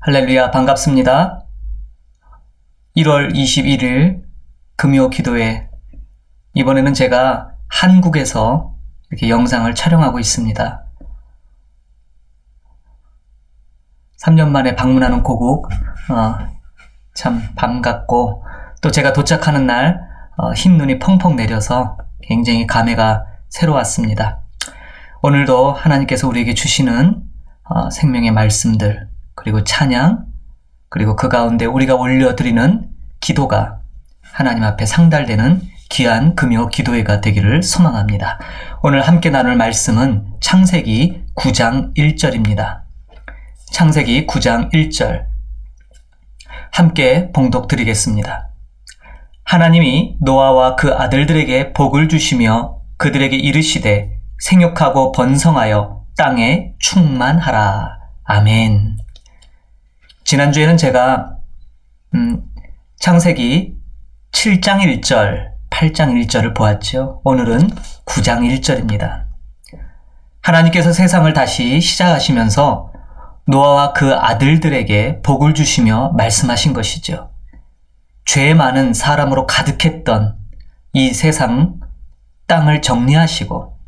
할렐루야, 반갑습니다. 1월 21일 금요 기도회. 이번에는 제가 한국에서 이렇게 영상을 촬영하고 있습니다. 3년 만에 방문하는 고국, 참 반갑고, 또 제가 도착하는 날 흰 눈이 펑펑 내려서 굉장히 감회가 새로웠습니다. 오늘도 하나님께서 우리에게 주시는 생명의 말씀들, 그리고 찬양, 그리고 그 가운데 우리가 올려드리는 기도가 하나님 앞에 상달되는 귀한 금요 기도회가 되기를 소망합니다. 오늘 함께 나눌 말씀은 창세기 9장 1절입니다. 창세기 9장 1절 함께 봉독 드리겠습니다. 하나님이 노아와 그 아들들에게 복을 주시며 그들에게 이르시되 생육하고 번성하여 땅에 충만하라. 아멘. 지난주에는 제가 창세기 7장 1절, 8장 1절을 보았죠. 오늘은 9장 1절입니다. 하나님께서 세상을 다시 시작하시면서 노아와 그 아들들에게 복을 주시며 말씀하신 것이죠. 죄 많은 사람으로 가득했던 이 세상 땅을 정리하시고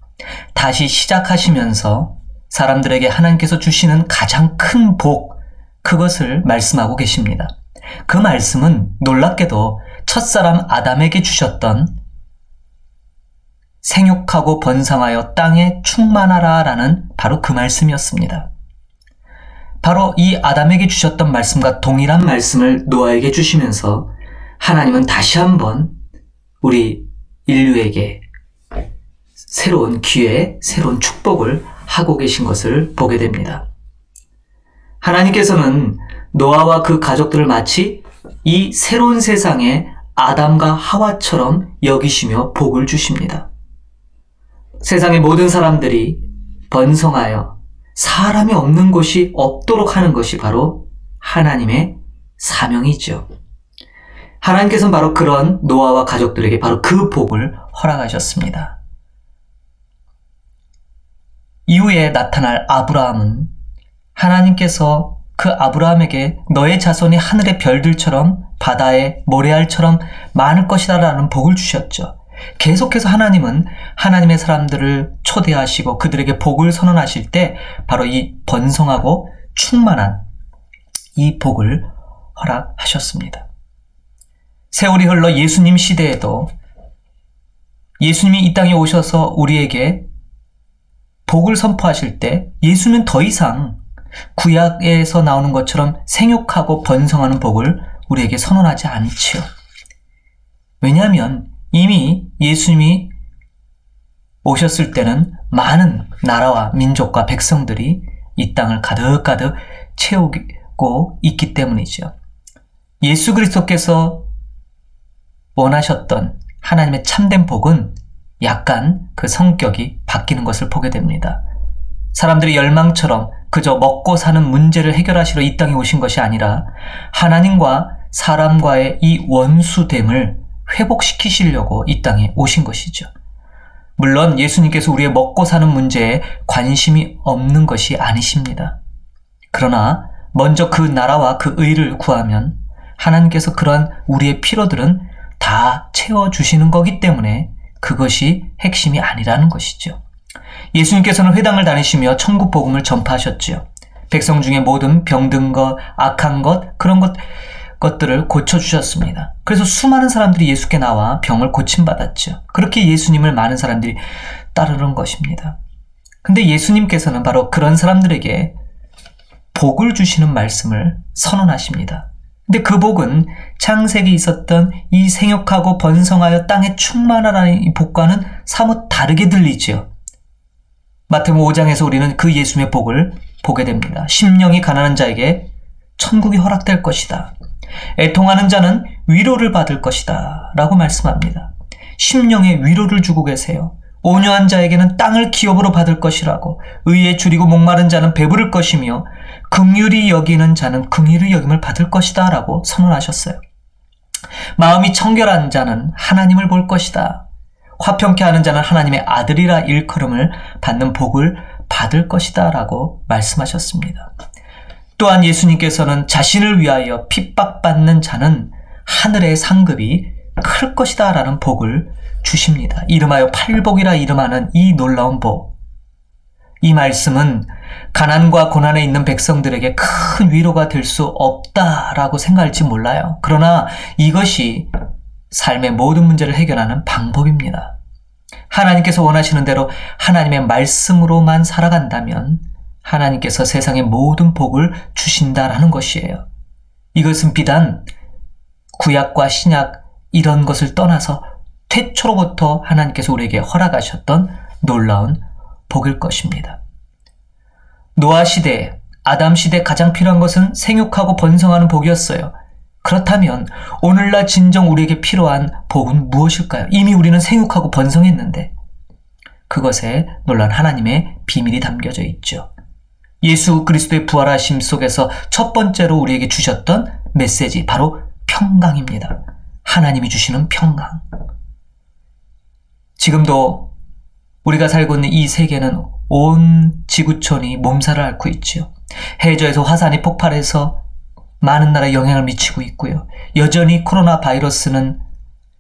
다시 시작하시면서 사람들에게 하나님께서 주시는 가장 큰 복, 그것을 말씀하고 계십니다. 그 말씀은 놀랍게도 첫사람 아담에게 주셨던 생육하고 번성하여 땅에 충만하라 라는 바로 그 말씀이었습니다. 바로 이 아담에게 주셨던 말씀과 동일한 말씀을 노아에게 주시면서 하나님은 다시 한번 우리 인류에게 새로운 기회, 새로운 축복을 하고 계신 것을 보게 됩니다. 하나님께서는 노아와 그 가족들을 마치 이 새로운 세상에 아담과 하와처럼 여기시며 복을 주십니다. 세상의 모든 사람들이 번성하여 사람이 없는 곳이 없도록 하는 것이 바로 하나님의 사명이죠. 하나님께서는 바로 그런 노아와 가족들에게 바로 그 복을 허락하셨습니다. 이후에 나타날 아브라함은 하나님께서 그 아브라함에게 너의 자손이 하늘의 별들처럼 바다의 모래알처럼 많을 것이다 라는 복을 주셨죠. 계속해서 하나님은 하나님의 사람들을 초대하시고 그들에게 복을 선언하실 때 바로 이 번성하고 충만한 이 복을 허락하셨습니다. 세월이 흘러 예수님 시대에도 예수님이 이 땅에 오셔서 우리에게 복을 선포하실 때 예수는 더 이상 구약에서 나오는 것처럼 생육하고 번성하는 복을 우리에게 선언하지 않지요. 왜냐하면 이미 예수님이 오셨을 때는 많은 나라와 민족과 백성들이 이 땅을 가득가득 채우고 있기 때문이죠. 예수 그리스도께서 원하셨던 하나님의 참된 복은 약간 그 성격이 바뀌는 것을 보게 됩니다. 사람들이 열망처럼 그저 먹고 사는 문제를 해결하시러 이 땅에 오신 것이 아니라 하나님과 사람과의 이 원수됨을 회복시키시려고 이 땅에 오신 것이죠. 물론 예수님께서 우리의 먹고 사는 문제에 관심이 없는 것이 아니십니다. 그러나 먼저 그 나라와 그 의를 구하면 하나님께서 그러한 우리의 필요들은 다 채워주시는 거기 때문에 그것이 핵심이 아니라는 것이죠. 예수님께서는 회당을 다니시며 천국 복음을 전파하셨지요. 백성 중에 모든 병든 것, 악한 것, 그런 것들을 고쳐주셨습니다. 그래서 수많은 사람들이 예수께 나와 병을 고침받았죠. 그렇게 예수님을 많은 사람들이 따르는 것입니다. 근데 예수님께서는 바로 그런 사람들에게 복을 주시는 말씀을 선언하십니다. 근데 그 복은 창세기에 있었던 이 생육하고 번성하여 땅에 충만하라는 이 복과는 사뭇 다르게 들리지요. 마태복음 5장에서 우리는 그 예수님의 복을 보게 됩니다. 심령이 가난한 자에게 천국이 허락될 것이다. 애통하는 자는 위로를 받을 것이다 라고 말씀합니다. 심령에 위로를 주고 계세요. 온유한 자에게는 땅을 기업으로 받을 것이라고, 의에 줄이고 목마른 자는 배부를 것이며 긍휼히 여기는 자는 긍휼히 여김을 받을 것이다 라고 선언하셨어요. 마음이 청결한 자는 하나님을 볼 것이다. 화평케 하는 자는 하나님의 아들이라 일컬음을 받는 복을 받을 것이다 라고 말씀하셨습니다. 또한 예수님께서는 자신을 위하여 핍박받는 자는 하늘의 상급이 클 것이다 라는 복을 주십니다. 이름하여 팔복이라 이름하는 이 놀라운 복. 이 말씀은 가난과 고난에 있는 백성들에게 큰 위로가 될 수 없다라고 생각할지 몰라요. 그러나 이것이 삶의 모든 문제를 해결하는 방법입니다. 하나님께서 원하시는 대로 하나님의 말씀으로만 살아간다면 하나님께서 세상의 모든 복을 주신다라는 것이에요. 이것은 비단 구약과 신약 이런 것을 떠나서 태초로부터 하나님께서 우리에게 허락하셨던 놀라운 복일 것입니다. 노아 시대, 아담 시대 가장 필요한 것은 생육하고 번성하는 복이었어요. 그렇다면 오늘날 진정 우리에게 필요한 복은 무엇일까요? 이미 우리는 생육하고 번성했는데 그것에 놀란 하나님의 비밀이 담겨져 있죠. 예수 그리스도의 부활하심 속에서 첫 번째로 우리에게 주셨던 메시지, 바로 평강입니다. 하나님이 주시는 평강. 지금도 우리가 살고 있는 이 세계는 온 지구촌이 몸살을 앓고 있죠. 해저에서 화산이 폭발해서 많은 나라에 영향을 미치고 있고요. 여전히 코로나 바이러스는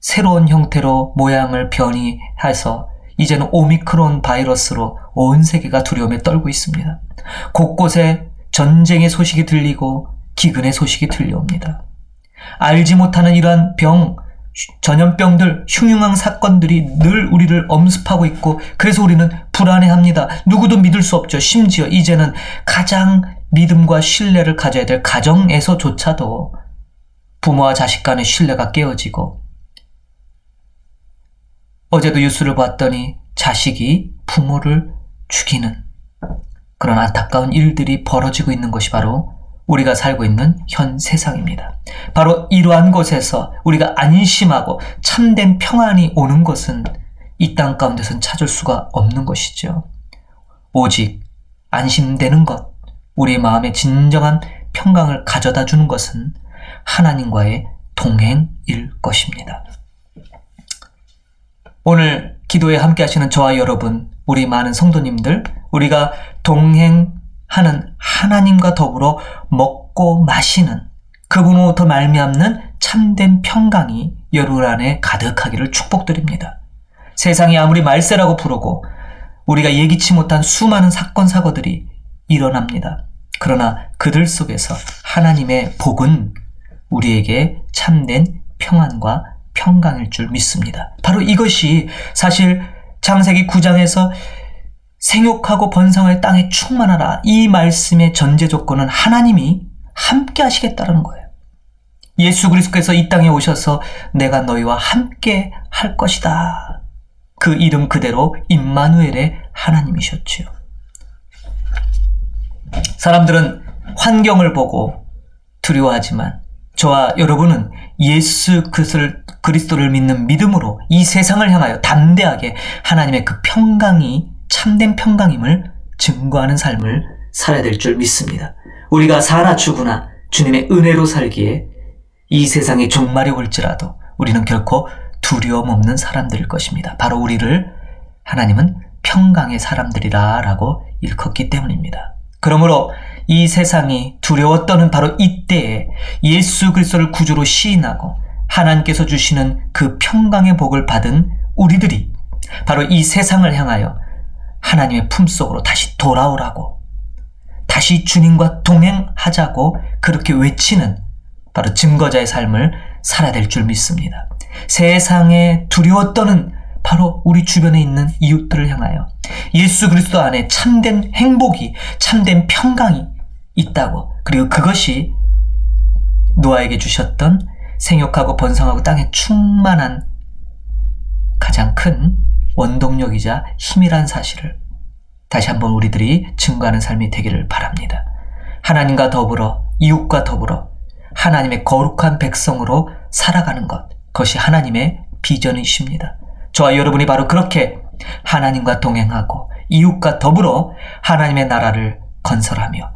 새로운 형태로 모양을 변이해서 이제는 오미크론 바이러스로 온 세계가 두려움에 떨고 있습니다. 곳곳에 전쟁의 소식이 들리고 기근의 소식이 들려옵니다. 알지 못하는 이러한 병, 전염병들, 흉흉한 사건들이 늘 우리를 엄습하고 있고 그래서 우리는 불안해합니다. 누구도 믿을 수 없죠. 심지어 이제는 가장 믿음과 신뢰를 가져야 될 가정에서조차도 부모와 자식 간의 신뢰가 깨어지고 어제도 뉴스를 봤더니 자식이 부모를 죽이는 그런 안타까운 일들이 벌어지고 있는 것이 바로 우리가 살고 있는 현 세상입니다. 바로 이러한 곳에서 우리가 안심하고 참된 평안이 오는 것은 이 땅 가운데서는 찾을 수가 없는 것이죠. 오직 안심되는 것, 우리의 마음에 진정한 평강을 가져다 주는 것은 하나님과의 동행일 것입니다. 오늘 기도에 함께 하시는 저와 여러분, 우리 많은 성도님들, 우리가 동행하는 하나님과 더불어 먹고 마시는 그분으로부터 말미암는 참된 평강이 여러분 안에 가득하기를 축복드립니다. 세상이 아무리 말세라고 부르고 우리가 예기치 못한 수많은 사건 사고들이 일어납니다. 그러나 그들 속에서 하나님의 복은 우리에게 참된 평안과 평강일 줄 믿습니다. 바로 이것이 사실 창세기 9장에서 생육하고 번성할 땅에 충만하라, 이 말씀의 전제 조건은 하나님이 함께 하시겠다는 거예요. 예수 그리스도께서 이 땅에 오셔서 내가 너희와 함께 할 것이다. 그 이름 그대로 임마누엘의 하나님이셨지요. 사람들은 환경을 보고 두려워하지만 저와 여러분은 예수 그리스도를 믿는 믿음으로 이 세상을 향하여 담대하게 하나님의 그 평강이 참된 평강임을 증거하는 삶을 살아야 될 줄 믿습니다. 우리가 살아 죽으나 주님의 은혜로 살기에 이 세상에 종말이 올지라도 우리는 결코 두려움 없는 사람들일 것입니다. 바로 우리를 하나님은 평강의 사람들이라 라고 일컫기 때문입니다. 그러므로 이 세상이 두려워 떠는 바로 이때에 예수 그리스도를 구주로 시인하고 하나님께서 주시는 그 평강의 복을 받은 우리들이 바로 이 세상을 향하여 하나님의 품속으로 다시 돌아오라고, 다시 주님과 동행하자고 그렇게 외치는 바로 증거자의 삶을 살아야 될 줄 믿습니다. 세상에 두려워 떠는 바로 우리 주변에 있는 이웃들을 향하여 예수 그리스도 안에 참된 행복이, 참된 평강이 있다고, 그리고 그것이 노아에게 주셨던 생육하고 번성하고 땅에 충만한 가장 큰 원동력이자 힘이란 사실을 다시 한번 우리들이 증거하는 삶이 되기를 바랍니다. 하나님과 더불어, 이웃과 더불어 하나님의 거룩한 백성으로 살아가는 것, 그것이 하나님의 비전이십니다. 저와 여러분이 바로 그렇게 하나님과 동행하고 이웃과 더불어 하나님의 나라를 건설하며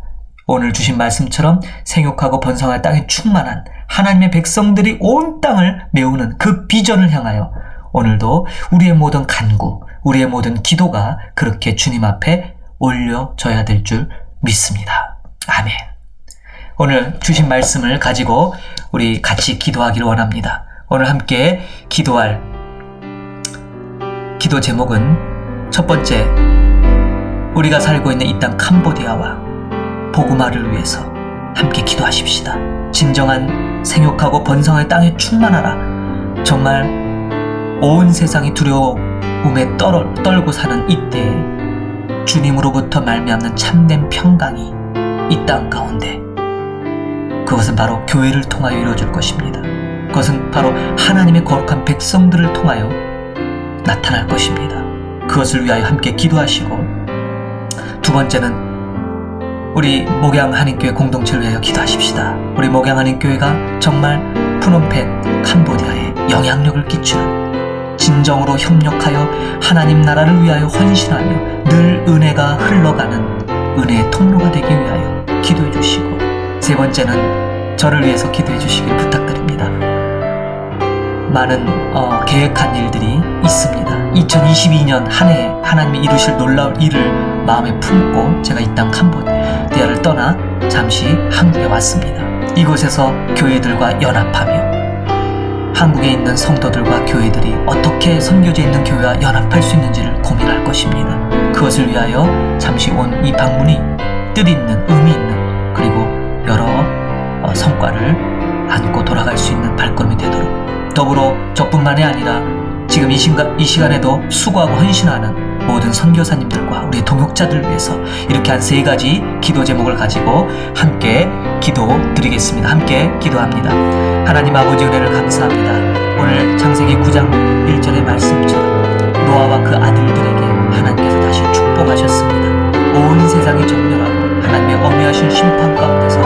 오늘 주신 말씀처럼 생육하고 번성할 땅에 충만한 하나님의 백성들이 온 땅을 메우는 그 비전을 향하여 오늘도 우리의 모든 간구, 우리의 모든 기도가 그렇게 주님 앞에 올려져야 될 줄 믿습니다. 아멘. 오늘 주신 말씀을 가지고 우리 같이 기도하기를 원합니다. 오늘 함께 기도할 기도 제목은 첫 번째, 우리가 살고 있는 이 땅 캄보디아와 복음화를 위해서 함께 기도하십시다. 진정한 생육하고 번성의 땅에 충만하라. 정말 온 세상이 두려움에 떨고 사는 이때에 주님으로부터 말미암는 참된 평강이 이 땅 가운데, 그것은 바로 교회를 통하여 이루어질 것입니다. 그것은 바로 하나님의 거룩한 백성들을 통하여 나타날 것입니다. 그것을 위하여 함께 기도하시고, 두 번째는 우리 목양한인교회 공동체를 위하여 기도하십시다. 우리 목양한인교회가 정말 푸놈펜 캄보디아에 영향력을 끼치는, 진정으로 협력하여 하나님 나라를 위하여 헌신하며 늘 은혜가 흘러가는 은혜의 통로가 되기 위하여 기도해 주시고, 세 번째는 저를 위해서 기도해 주시길 부탁드립니다. 많은 계획한 일들이 있습니다. 2022년 한 해에 하나님이 이루실 놀라운 일을 마음에 품고 제가 이 땅 캄보디아를 떠나 잠시 한국에 왔습니다. 이곳에서 교회들과 연합하며 한국에 있는 성도들과 교회들이 어떻게 선교지에 있는 교회와 연합할 수 있는지를 고민할 것입니다. 그것을 위하여 잠시 온 이 방문이 뜻있는, 의미 있는, 그리고 여러 성과를 안고 돌아갈 수 있는 발걸음이 되도록, 더불어 저뿐만이 아니라 지금 이 시간에도 수고하고 헌신하는 모든 선교사님들과 우리 동역자들을 위해서 이렇게 한 세 가지 기도 제목을 가지고 함께 기도드리겠습니다. 함께 기도합니다. 하나님 아버지, 은혜를 감사합니다. 오늘 창세기 9장 1절의 말씀처럼 노아와 그 아들들에게 하나님께서 다시 축복하셨습니다. 온 세상이 정렬하고 하나님의 엄미하신 심판 가운데서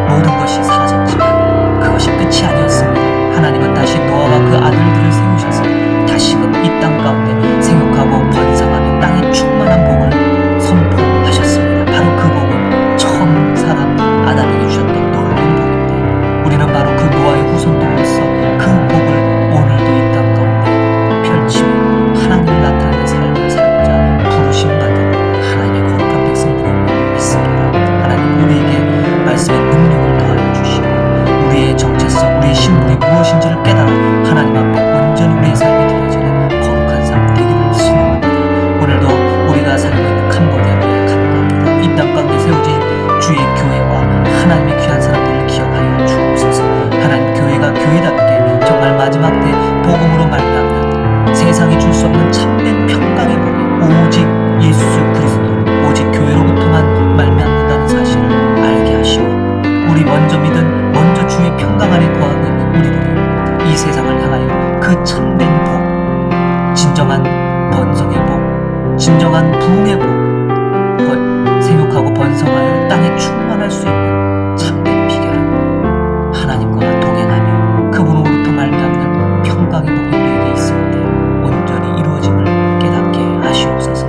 모든 것이 사라졌지만 그것이 끝이 아니었습니다. 하나님은 다시 노아와 그 아들들을 세우셔서 다시금 이 땅 가운데 생육하고 번성하며 땅에 충만한 복을 선포하셨습니다. 바로 그 복은 처음 사람 아담에게 주셨던 놀라운 복인데, 우리는 바로 그 노아의 후손들로서 그 복을 오늘도 이 땅 가운데 펼치며 하나님을 나타내는 삶을 살고자 부르심받은 하나님의 거룩한 백성들이 있습니다. 하나님, 우리에게 말씀의 능력을 더하여 주시고 우리의 정체성, 우리의 신분이 무엇인지를 깨달아 하나님 앞에 온전히 우리의 삶이 드려지는 거룩한 삶 되기를 소망합니다. 오늘도 우리가 살고 있는 캄보디아를 간구합니다. 이 땅 가운데 세워진 주의 교회와 하나님의 귀한 사람들을 기억하여 주옵소서. 하나님, 교회가 교회답게 정말 마지막 때 복음으로 말미암는 세상이 줄 수 없는 참된 평강의 복이 오직 예수 그리스도, 오직 교회로부터만 말미암는다는 사실을 알게 하시고, 우리 먼저 믿은 먼저 주의 평강 안에 거하고 있는 우리들이 이 세상을 향하여 그 참된 복, 진정한 번성의 복, 진정한 부흥의 복, 생육하고 번성하여 땅에 충만할 수 있는 참된 비결은 하나님과 동행하며 그분으로부터 말미암는 평강의 복이 우리에게 있을 때 온전히 이루어짐을 깨닫게 하시옵소서.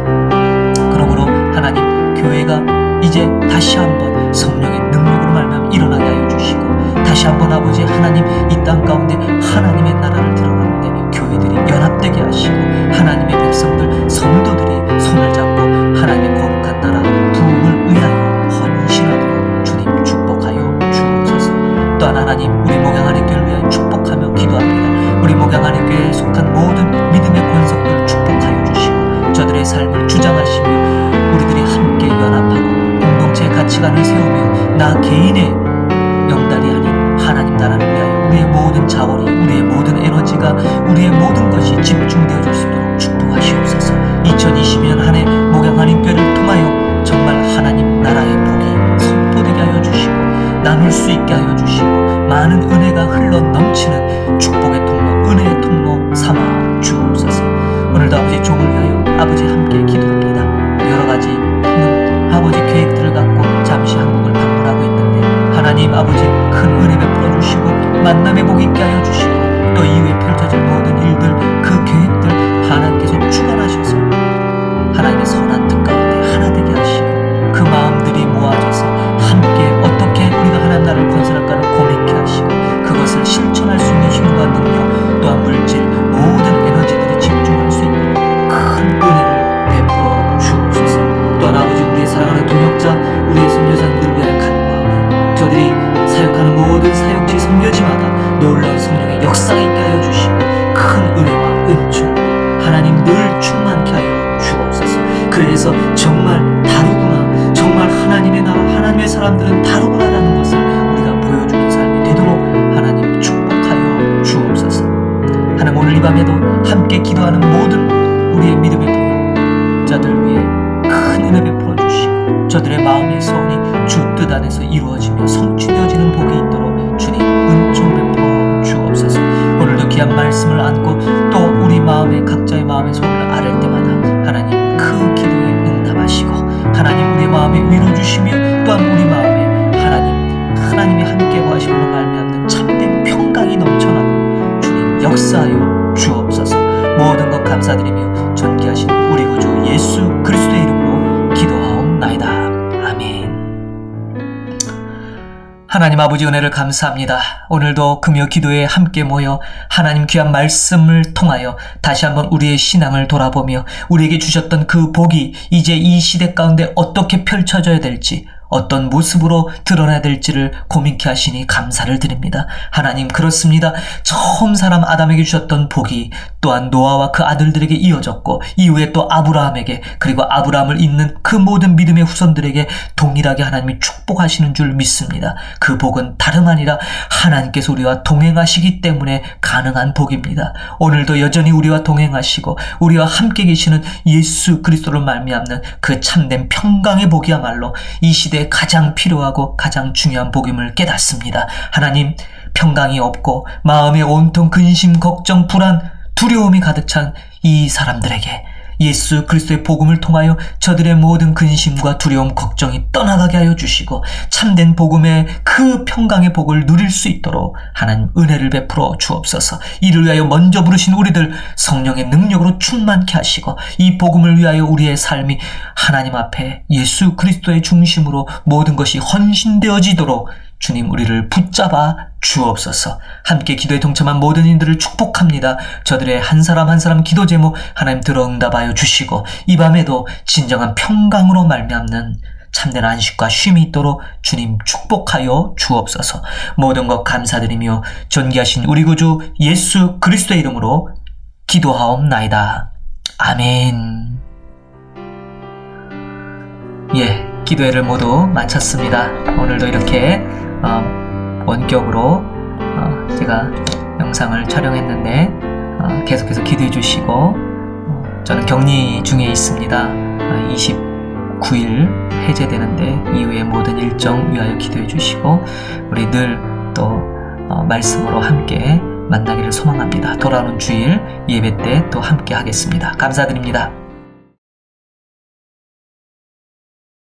그러므로 하나님, 교회가 이제 다시 한번 성령의 능력으로 말미암아 일어나게 하여 주시고, 다시 한번 아버지 하나님, 이 땅 가운데 하나님의 나라를 들어가는데 교회들이 연합되게 하시고, 하나님의 백성들, 성도들이 손을 잡고 하나님의 거룩한 나라 부흥을 위하여 헌신하도록 주님 축복하여 주옵소서. 또한 하나님, 우리 목양한인교회를 위하여 축복하며 기도합니다. 우리 목양한인교회에 속한 모든 믿음의 권속들을 축복하여 주시고, 저들의 삶을 주장하시며 우리들이 함께 연합하고 공동체의 가치관을 세우며 나 개인의 영달이 아닌 하나님 나라를 위하여 우리의 모든 자원이, 우리의 모든 에너지가, 우리의 모든 것이 집중되어질 수 있도록 축복하시옵소서. 2022년 한 해 목양한인교회를 통하여 정말 하나님 나라의 복이 선포되게 하여 주시고 나눌 수 있게 하여 주시고 많은 은혜가 흘러 넘치는 축복의 통로, 은혜의 통로 삼아 주옵소서. 오늘도 아버지 종을 위하여 아버지 함께 기도합니다. 여러 가지 아버지 계획들을 갖고 잠시 한국을 방문하고 있는데, 하나님 아버지 큰 은혜 베풀어 주시고 만남의 복 있게 하여 주시고, 또 이후에 펼쳐질 모든 일들, 그 계획들 하나님께서 주관하셔서 하나님의 선한 뜻 가운데 하나 되게 하시고, 그 마음들이 모아져서 함께 어떻게 우리가 하나님 나라를 건설할까를 고민케 하시고, 그것을 실천할 수 있는 힘과 능력, 또한 물질, 모든 에너지들이 집중할 수 있는 큰 은혜를 베풀어 주옵소서. 또한 아버지, 우리의 사랑하는 동역자, 우리의 선교사님들을 위하여 간구하오니 저들이 사람들은 다르구나라는 것을 우리가 보여주는 삶이 되도록 하나님 축복하여 주옵소서. 하나님, 오늘 이 밤에도 함께 기도하는 모든 우리의 믿음의 동역자들 위해 큰 은혜 베풀어 주시고 저들의 마음의 소원이 주 뜻 안에서 이루어지며 성취되어지는 복이 있도록 주님 은총 베풀어 주옵소서. 오늘도 귀한 말씀을 안고 또 우리 마음의 각자의 마음의 소원을 아뢰 때마다 하나님 그 기도에 응답하시고 하나님 우리 마음에 위로 주시며 또한 우리 마음에 하나님이 함께 하심으로 말미암는 참된 평강이 넘쳐나는 주님 역사하여 주옵소서. 모든 것 감사드리며 존귀하신 우리 구주 예수 그리스도의 이름으로 기도하옵나이다. 아멘. 하나님 아버지 은혜를 감사합니다. 오늘도 금요 기도에 함께 모여 하나님 귀한 말씀을 통하여 다시 한번 우리의 신앙을 돌아보며 우리에게 주셨던 그 복이 이제 이 시대 가운데 어떻게 펼쳐져야 될지 어떤 모습으로 드러나야 될지를 고민케 하시니 감사를 드립니다. 하나님, 그렇습니다. 처음 사람 아담에게 주셨던 복이 또한 노아와 그 아들들에게 이어졌고 이후에 또 아브라함에게 그리고 아브라함을 잇는 그 모든 믿음의 후손들에게 동일하게 하나님이 축복하시는 줄 믿습니다. 그 복은 다름 아니라 하나님께서 우리와 동행하시기 때문에 가능한 복입니다. 오늘도 여전히 우리와 동행하시고 우리와 함께 계시는 예수 그리스도로 말미암는 그 참된 평강의 복이야말로 이 시대에 가장 필요하고 가장 중요한 복임을 깨닫습니다. 하나님, 평강이 없고 마음에 온통 근심, 걱정, 불안, 두려움이 가득 찬 이 사람들에게 예수 그리스도의 복음을 통하여 저들의 모든 근심과 두려움, 걱정이 떠나가게 하여 주시고 참된 복음의 그 평강의 복을 누릴 수 있도록 하나님 은혜를 베풀어 주옵소서. 이를 위하여 먼저 부르신 우리들 성령의 능력으로 충만케 하시고 이 복음을 위하여 우리의 삶이 하나님 앞에 예수 그리스도의 중심으로 모든 것이 헌신되어지도록 주님 우리를 붙잡아 주옵소서. 함께 기도에 동참한 모든 이들을 축복합니다. 저들의 한 사람 한 사람 기도 제목 하나님 들어 응답하여 주시고 이 밤에도 진정한 평강으로 말미암는 참된 안식과 쉼이 있도록 주님 축복하여 주옵소서. 모든 것 감사드리며 존귀하신 우리 구주 예수 그리스도의 이름으로 기도하옵나이다. 아멘. 기도회를 모두 마쳤습니다. 오늘도 이렇게 원격으로 제가 영상을 촬영했는데 계속해서 기도해 주시고 저는 격리 중에 있습니다. 29일 해제되는데 이후의 모든 일정 위하여 기도해 주시고 우리 늘 또 말씀으로 함께 만나기를 소망합니다. 돌아오는 주일 예배 때 또 함께 하겠습니다. 감사드립니다.